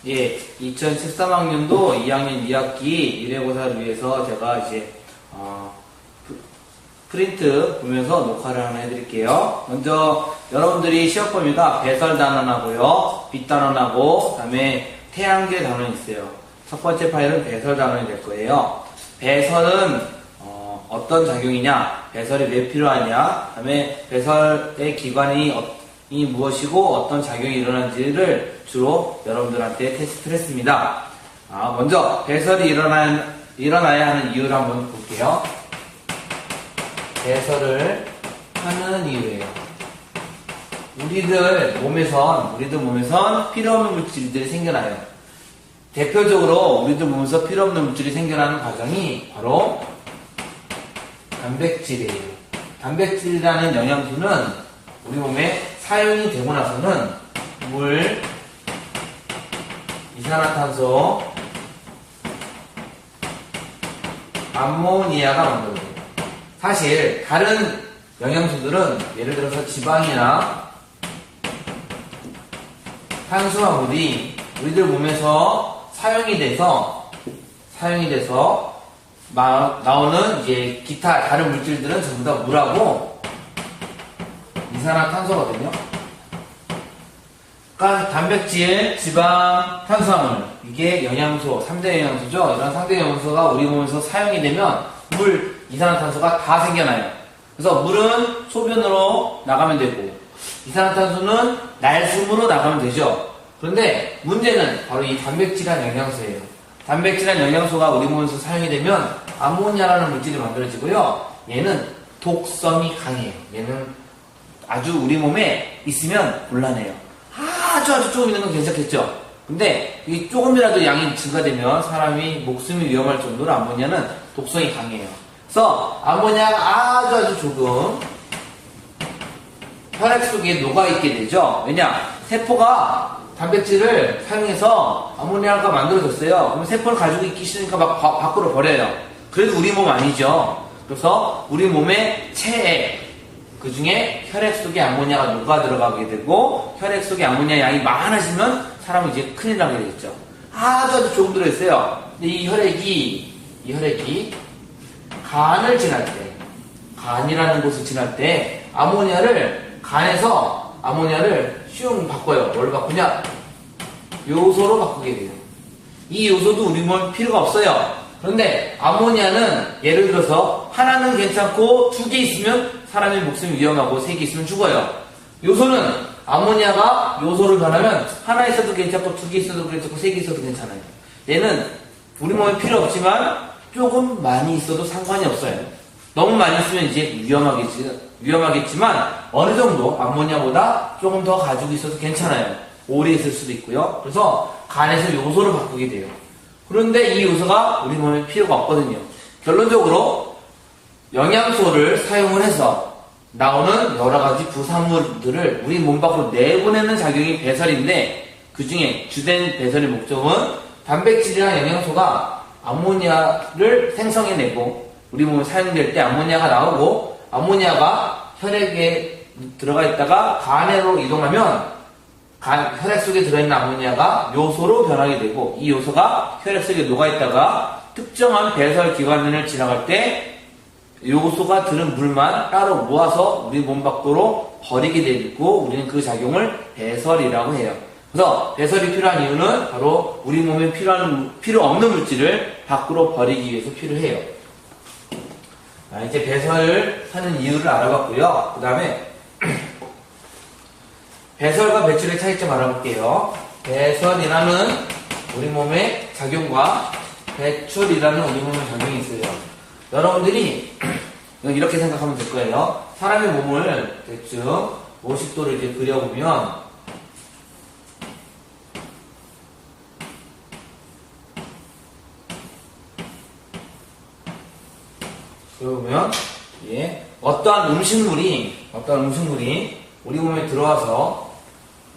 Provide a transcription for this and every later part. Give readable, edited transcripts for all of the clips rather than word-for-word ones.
예, 2013학년도 2학년 2학기 1회고사를 위해서 제가 이제 프린트 보면서 녹화를 하나 해드릴게요. 먼저 여러분들이 시험 범위가 배설 단원하고요, 빗 단원하고, 그 다음에 태양계 단원이 있어요. 첫 번째 파일은 배설 단원이 될 거예요. 배설은 어떤 작용이냐, 배설이 왜 필요하냐, 그 다음에 배설의 기관이 무엇이고 어떤 작용이 일어나는지를 주로 여러분들한테 테스트를 했습니다. 먼저 배설이 일어나야 하는 이유를 한번 볼게요. 배설을 하는 이유예요. 우리들 몸에선 필요없는 물질들이 생겨나요. 대표적으로 우리들 몸에서 필요없는 물질이 생겨나는 과정이 바로 단백질이에요. 단백질이라는 영양소는 우리 몸에 사용이 되고 나서는 물, 이산화탄소, 암모니아가 만들어져요. 사실 다른 영양소들은 예를 들어서 지방이나 탄수화물이 우리들 몸에서 사용이 돼서 나오는 이제 기타 다른 물질들은 전부 다 물하고 이산화탄소거든요. 그러니까 단백질, 지방, 탄수화물, 이게 영양소, 3대 영양소죠. 이런 3대 영양소가 우리 몸에서 사용이 되면 물, 이산화탄소가 다 생겨나요. 그래서 물은 소변으로 나가면 되고, 이산화탄소는 날숨으로 나가면 되죠. 그런데 문제는 바로 이 단백질이라는 영양소예요. 단백질이라는 영양소가 우리 몸에서 사용이 되면 암모니아라는 물질이 만들어지고요. 얘는 독성이 강해요. 얘는 아주 우리 몸에 있으면 곤란해요. 아주 조금 있는 건 괜찮겠죠. 근데 이 조금이라도 양이 증가되면 사람이 목숨이 위험할 정도로 암모니아는 독성이 강해요. 그래서 암모니아가 아주 조금 혈액 속에 녹아있게 되죠. 왜냐? 세포가 단백질을 사용해서 암모니아가 만들어졌어요. 그럼 세포를 가지고 있기 싫으니까 막 밖으로 버려요. 그래도 우리 몸 아니죠. 그래서 우리 몸의 체액, 그 중에 혈액 속에 암모니아가 녹아 들어가게 되고, 혈액 속에 암모니아 양이 많아지면 사람은 이제 큰일 나게 되겠죠. 아주 조금 들어있어요. 근데 이 혈액이 간을 지날 때, 간이라는 곳을 지날 때, 간에서 아모니아를 슝 바꿔요. 뭘로 바꾸냐? 요소로 바꾸게 돼요. 이 요소도 우리 몸에 필요가 없어요. 그런데 아모니아는 예를 들어서 하나는 괜찮고 2개 있으면 사람의 목숨이 위험하고 3개 있으면 죽어요. 요소는 아모니아가 요소로 변하면 하나 있어도 괜찮고 2개 있어도 괜찮고 3개 있어도 괜찮아요. 얘는 우리 몸에 필요 없지만 조금 많이 있어도 상관이 없어요. 너무 많이 있으면 이제 위험하겠지만 어느 정도 암모니아보다 조금 더 가지고 있어도 괜찮아요. 오래 있을 수도 있고요. 그래서 간에서 요소를 바꾸게 돼요. 그런데 이 요소가 우리 몸에 필요가 없거든요. 결론적으로 영양소를 사용을 해서 나오는 여러 가지 부산물들을 우리 몸 밖으로 내보내는 작용이 배설인데, 그 중에 주된 배설의 목적은 단백질이나 영양소가 암모니아를 생성해내고 우리 몸에 사용될 때 암모니아가 나오고, 암모니아가 혈액에 들어가 있다가 간으로 이동하면 혈액 속에 들어있는 암모니아가 요소로 변하게 되고, 이 요소가 혈액 속에 녹아있다가 특정한 배설 기관을 지나갈 때 요소가 들은 물만 따로 모아서 우리 몸 밖으로 버리게 되고, 우리는 그 작용을 배설이라고 해요. 그래서 배설이 필요한 이유는 바로 우리 몸에 필요 없는 물질을 밖으로 버리기 위해서 필요해요. 이제 배설을 하는 이유를 알아봤고요. 그 다음에 배설과 배출의 차이점 알아볼게요. 배설이라는 우리 몸의 작용과 배출이라는 우리 몸의 작용이 있어요. 여러분들이 이렇게 생각하면 될 거예요. 사람의 몸을 대충 50도를 이렇게 그려보면, 어떠한 음식물이 우리 몸에 들어와서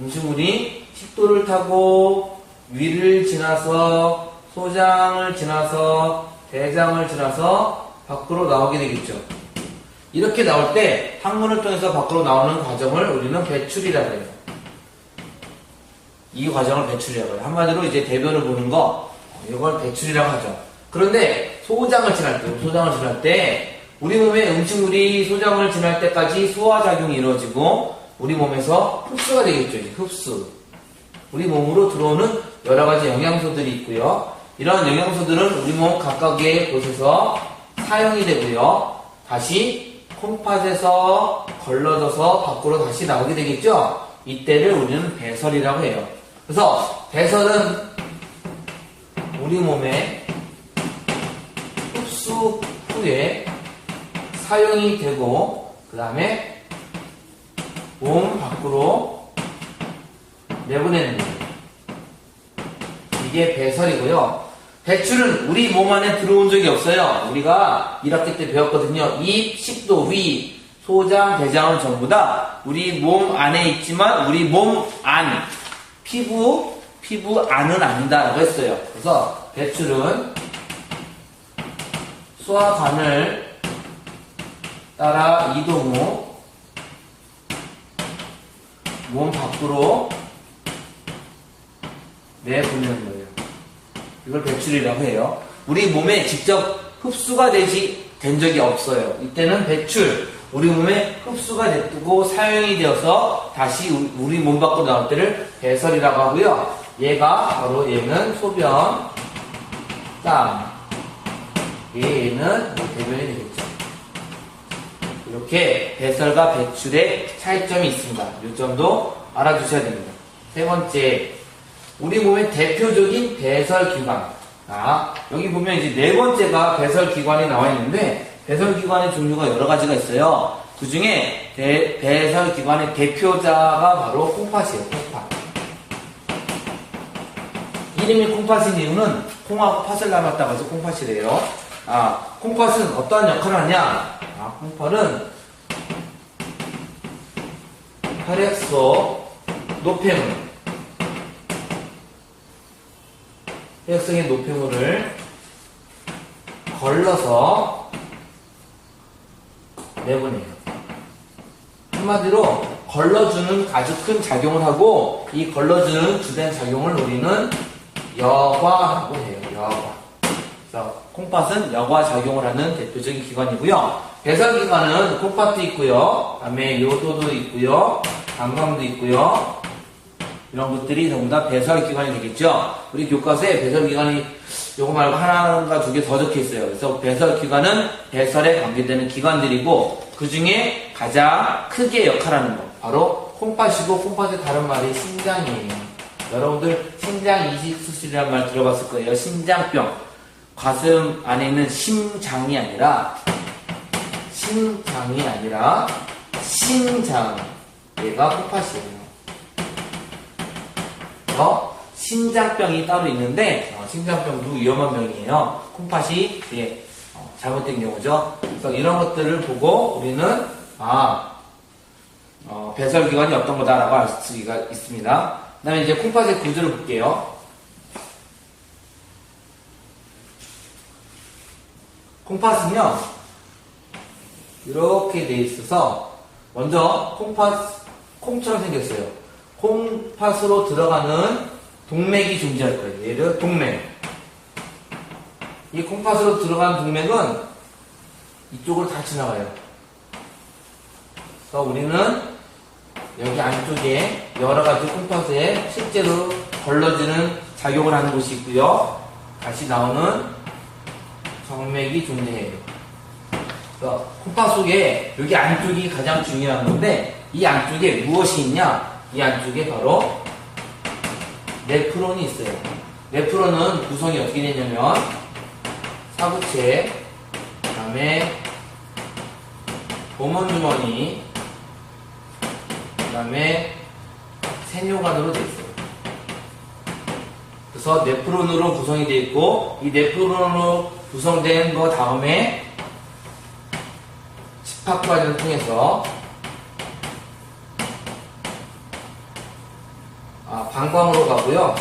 음식물이 식도를 타고 위를 지나서 소장을 지나서 대장을 지나서 밖으로 나오게 되겠죠. 이렇게 나올 때 항문을 통해서 밖으로 나오는 과정을 우리는 배출이라고 해요. 이 과정을 배출이라고 해요. 한마디로 이제 대변을 보는 거, 이걸 배출이라고 하죠. 그런데 소장을 지날 때 우리 몸에 음식물이 소장을 지날 때까지 소화작용이 이루어지고 우리 몸에서 흡수가 되겠죠. 이제 흡수. 우리 몸으로 들어오는 여러 가지 영양소들이 있고요. 이런 영양소들은 우리 몸 각각의 곳에서 사용이 되고요. 다시 콩팥에서 걸러져서 밖으로 다시 나오게 되겠죠. 이때를 우리는 배설이라고 해요. 그래서 배설은 우리 몸에 흡수 후에 사용이 되고 그 다음에 몸 밖으로 내보내는 거예요. 이게 배설이고요. 배출은 우리 몸 안에 들어온 적이 없어요. 우리가 1학기 때 배웠거든요. 입, 식도, 위, 소장, 대장은 전부 다 우리 몸 안에 있지만 우리 몸 안, 피부 안은 아니다라고 했어요. 그래서 배출은 소화관을 따라 이동 후 몸 밖으로 내보내는 거예요. 이걸 배출이라고 해요. 우리 몸에 직접 흡수가 된 적이 없어요. 이때는 배출, 우리 몸에 흡수가 됐고 사용이 되어서 다시 우리 몸 밖으로 나올 때를 배설이라고 하고요. 얘는 소변, 땀, 얘는 대변이 되겠죠. 이렇게 배설과 배출의 차이점이 있습니다. 이 점도 알아두셔야 됩니다. 세 번째, 우리 몸의 대표적인 배설기관. 여기 보면 이제 네 번째가 배설기관이 나와 있는데, 배설기관의 종류가 여러 가지가 있어요. 그 중에 배설기관의 대표자가 바로 콩팥이에요, 콩팥. 이름이 콩팥인 이유는 콩하고 팥을 닮았다고 해서 콩팥이래요. 콩팥은 어떠한 역할을 하냐? 콩팥은 혈액소 노폐물, 혈액성의 노폐물을 걸러서 내보내요. 한마디로 걸러주는 아주 큰 작용을 하고 이 걸러주는 주된 작용을 우리는 여과라고 해요. 여과. 그래서 콩팥은 여과 작용을 하는 대표적인 기관이고요. 배설기관은 콩팥도 있고요. 그다음에 요도도 있고요. 방광도 있고요. 이런 것들이 전부 다 배설기관이 되겠죠. 우리 교과서에 배설기관이 요거 말고 하나가 두 개 더 적혀 있어요. 그래서 배설기관은 배설에 관계되는 기관들이고 그 중에 가장 크게 역할하는 것 바로 콩팥이고 콩팥의 다른 말이 신장이에요. 여러분들 신장 이식 수술이라는 말 들어봤을 거예요. 신장병. 가슴 안에 있는 심장이 아니라 신장. 얘가 콩팥이에요. 신장병이 따로 있는데 신장병도 위험한 병이에요. 콩팥이 잘못된 경우죠. 그래서 이런 것들을 보고 우리는 배설기관이 어떤 거다라고 알 수가 있습니다. 그 다음에 이제 콩팥의 구조를 볼게요. 콩팥은요 이렇게 돼 있어서 먼저 콩처럼 생겼어요. 콩팥으로 들어가는 동맥이 존재할 거예요. 얘를 동맥. 이 콩팥으로 들어간 동맥은 이쪽으로 다 지나가요. 그래서 우리는 여기 안쪽에 여러 가지 콩팥에 실제로 걸러지는 작용을 하는 곳이 있고요. 다시 나오는 정맥이 존재해요. 그래서 콩팥 속에 여기 안쪽이 가장 중요한 건데 이 안쪽에 무엇이 있냐? 이 안쪽에 바로 네프론이 있어요. 네프론은 구성이 어떻게 되냐면 사구체, 그 다음에 보문주머니, 그 다음에 세뇨관으로 되어 있어요. 그래서 네프론으로 구성이 되어 있고 이 네프론으로 구성된 거 다음에 집합 과정을 통해서 방광으로 가고요.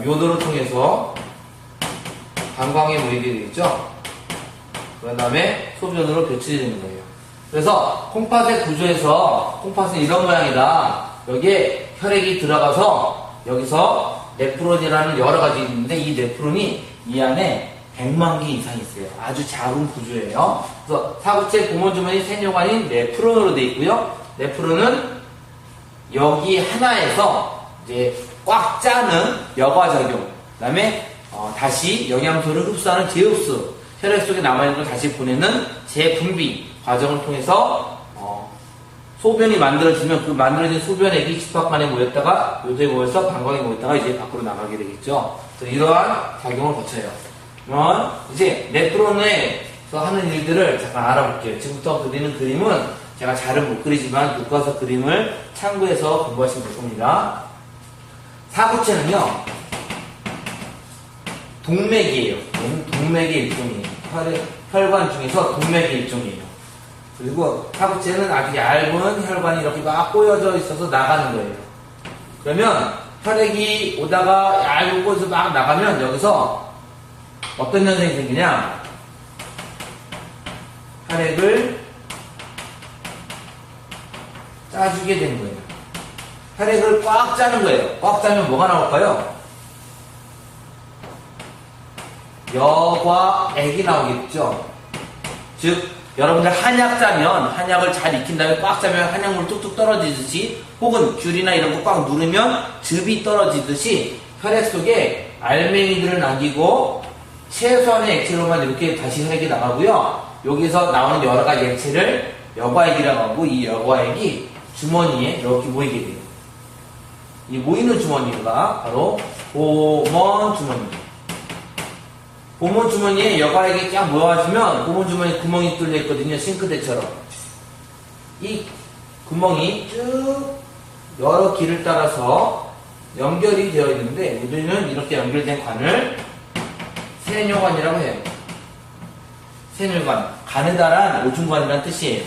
요도를 통해서 방광에 모이게 되겠죠. 그 다음에 소변으로 배출이 되는 거예요. 그래서 콩팥의 구조에서 콩팥은 이런 모양이다. 여기에 혈액이 들어가서 여기서 네프론이라는 여러 가지 있는데 이 네프론이 이 안에 100만 개 이상 있어요. 아주 작은 구조예요. 그래서 사구체 고무주머니 세뇨관인 네프론으로 되어 있고요. 네프론은 여기 하나에서 이제 꽉 짜는 여과작용, 그 다음에 다시 영양소를 흡수하는 제흡수, 혈액 속에 남아있는 걸 다시 보내는 재분비 과정을 통해서 소변이 만들어지면 그 만들어진 소변액이 집합관에 모였다가 요도에 모여서 방광에 모였다가 이제 밖으로 나가게 되겠죠. 그래서 이러한 작용을 거쳐요. 그러면 이제 네프론에서 하는 일들을 잠깐 알아볼게요. 지금부터 그리는 그림은 제가 잘은 못 그리지만 교과서 그림을 참고해서 공부하시면 될 겁니다. 사구체는요, 동맥이에요. 동맥의 일종이에요. 혈관 중에서 동맥의 일종이에요. 그리고 사구체는 아주 얇은 혈관이 이렇게 막 꼬여져 있어서 나가는 거예요. 그러면 혈액이 오다가 얇은 곳에서 막 나가면 여기서 어떤 현상이 생기냐? 혈액을 짜주게 된 거예요. 혈액을 꽉 짜는 거예요. 꽉 짜면 뭐가 나올까요? 여과액이 나오겠죠. 즉 여러분들 한약 짜면 한약을 잘 익힌 다음에 꽉 짜면 한약물 뚝뚝 떨어지듯이 혹은 귤이나 이런 거 꽉 누르면 즙이 떨어지듯이 혈액 속에 알맹이들을 남기고 최소한의 액체로만 이렇게 다시 혈액이 나가고요. 여기서 나오는 여러 가지 액체를 여과액이라고 하고 이 여과액이 주머니에 이렇게 모이게 돼요. 이 모이는 주머니가 바로 보먼 주머니. 보먼 주머니에 여과액이 쫙 모여가지면 보먼 주머니에 구멍이 뚫려 있거든요. 싱크대처럼. 이 구멍이 쭉 여러 길을 따라서 연결이 되어 있는데 우리는 이렇게 연결된 관을 세뇨관이라고 해요. 세뇨관. 가느다란 오줌관이라는 뜻이에요.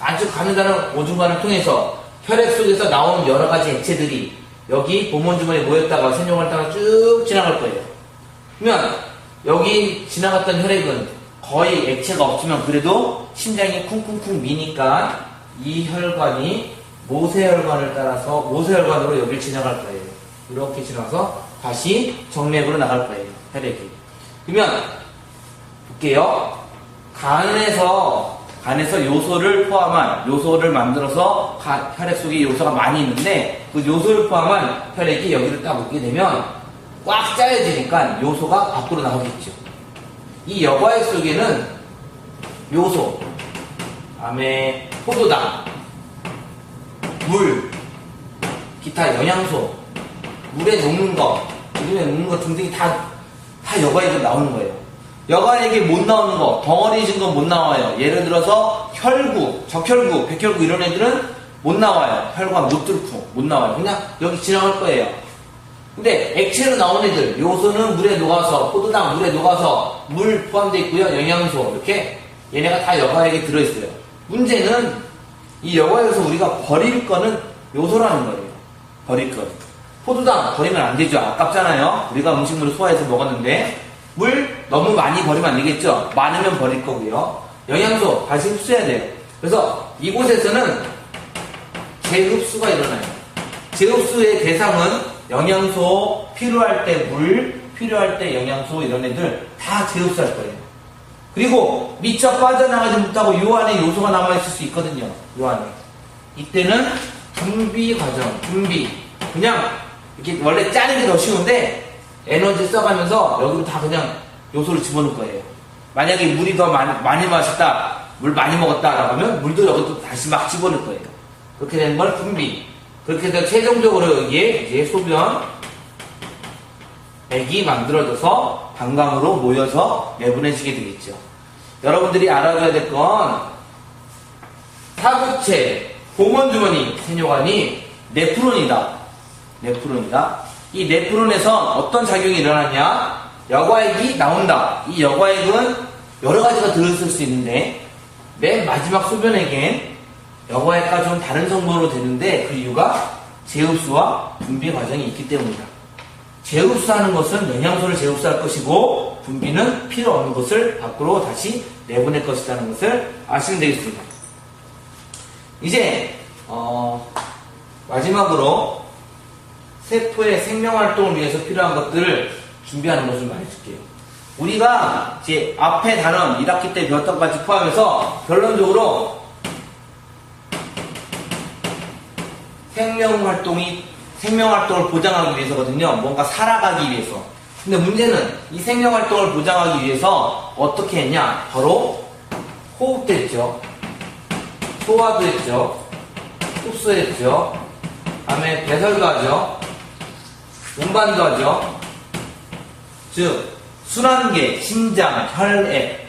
아주 가느다란 오줌관을 통해서 혈액 속에서 나오는 여러 가지 액체들이 여기 보먼 주머니에 모였다가 세뇨관을 따라 쭉 지나갈 거예요. 그러면 여기 지나갔던 혈액은 거의 액체가 없지만 그래도 심장이 쿵쿵쿵 미니까 이 혈관이 모세혈관을 따라서 모세혈관으로 여기를 지나갈 거예요. 이렇게 지나가서 다시 정맥으로 나갈 거예요. 혈액이. 그러면 볼게요. 간에서 요소를 포함한 요소를 만들어서 혈액 속에 요소가 많이 있는데 그 요소를 포함한 혈액이 여기를 딱 오게 되면 꽉 짜여지니까 요소가 밖으로 나오겠죠. 이 여과액 속에는 요소, 다음에 포도당, 물, 기타 영양소, 물에 녹는 거, 기름에 녹는 거 등등이 다 여과액으로 나오는 거예요. 여과액이 못 나오는 거, 덩어리진 건 못 나와요. 예를 들어서 혈구, 적혈구, 백혈구 이런 애들은 못 나와요. 혈관 못 뚫고 못 나와요. 그냥 여기 지나갈 거예요. 근데 액체로 나온 애들, 요소는 물에 녹아서, 포도당 물에 녹아서 물 포함되어 있고요. 영양소 이렇게 얘네가 다 여과액에 들어있어요. 문제는 이 여과액에서 우리가 버릴 거는 요소라는 거예요. 버릴 거. 포도당 버리면 안 되죠. 아깝잖아요. 우리가 음식물을 소화해서 먹었는데 물 너무 많이 버리면 안 되겠죠. 많으면 버릴 거고요. 영양소 다시 흡수해야 돼요. 그래서 이곳에서는 재흡수가 일어나요. 재흡수의 대상은 영양소, 필요할 때 물, 필요할 때 영양소 이런 애들 다 재흡수할 거예요. 그리고 미처 빠져나가지 못하고 요 안에 요소가 남아있을 수 있거든요. 요 안에. 이때는 분비 과정, 분비. 그냥 이렇게 원래 짜는 게 더 쉬운데 에너지 써가면서 여기로 다 그냥 요소를 집어넣을 거예요. 만약에 물이 더 많이 마셨다, 물 많이 먹었다라고 하면 물도 여기도 다시 막 집어넣을 거예요. 그렇게 되는 걸 분비. 그렇게 해서 최종적으로 여기에 이제 소변 액이 만들어져서 방광으로 모여서 내보내지게 되겠죠. 여러분들이 알아둬야 될 건 사구체, 보먼주머니, 세뇨관이 네프론이다. 네프론이다. 이 네프론에서 어떤 작용이 일어나냐? 여과액이 나온다. 이 여과액은 여러 가지가 들어있을 수 있는데 맨 마지막 소변액엔 여과액과 좀 다른 성분으로 되는데 그 이유가 재흡수와 분비 과정이 있기 때문이다. 재흡수하는 것은 영양소를 재흡수할 것이고 분비는 필요 없는 것을 밖으로 다시 내보낼 것이라는 것을 아시면 되겠습니다. 이제 마지막으로 세포의 생명활동을 위해서 필요한 것들을 준비하는 것을 말해줄게요. 우리가 이제 앞에 단원 1학기 때 배웠던 것까지 포함해서 결론적으로 생명활동을 보장하기 위해서거든요. 뭔가 살아가기 위해서. 근데 문제는 이 생명활동을 보장하기 위해서 어떻게 했냐? 바로 호흡도 했죠. 소화도 했죠. 흡수했죠. 다음에 배설도 하죠. 운반도 하죠. 즉 순환계, 심장, 혈액,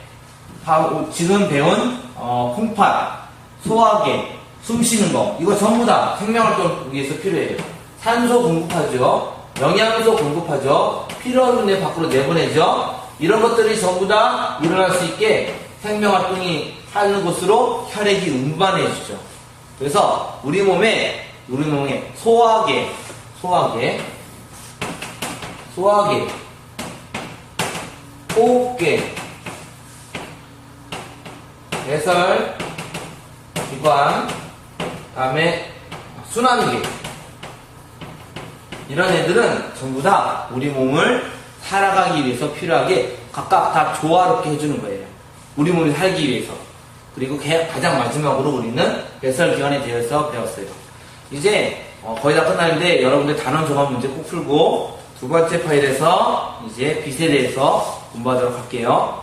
지금 배운 콩팥, 소화계, 숨쉬는 거 이거 전부 다 생명활동을 위해서 필요해요. 산소 공급하죠. 영양소 공급하죠. 필요한 분내 밖으로 내보내죠. 이런 것들이 전부 다 일어날 수 있게 생명활동이 하는 곳으로 혈액이 운반해주죠. 그래서 우리 몸에 소화계, 호흡계, 배설, 기관, 다음에 순환계 이런 애들은 전부 다 우리 몸을 살아가기 위해서 필요하게 각각 다 조화롭게 해주는 거예요. 우리 몸이 살기 위해서. 그리고 가장 마지막으로 우리는 배설기관에 대해서 배웠어요. 이제 거의 다 끝나는데 여러분들 단원 종합 문제 꼭 풀고 두 번째 파일에서 이제 빛에 대해서 공부하도록 할게요.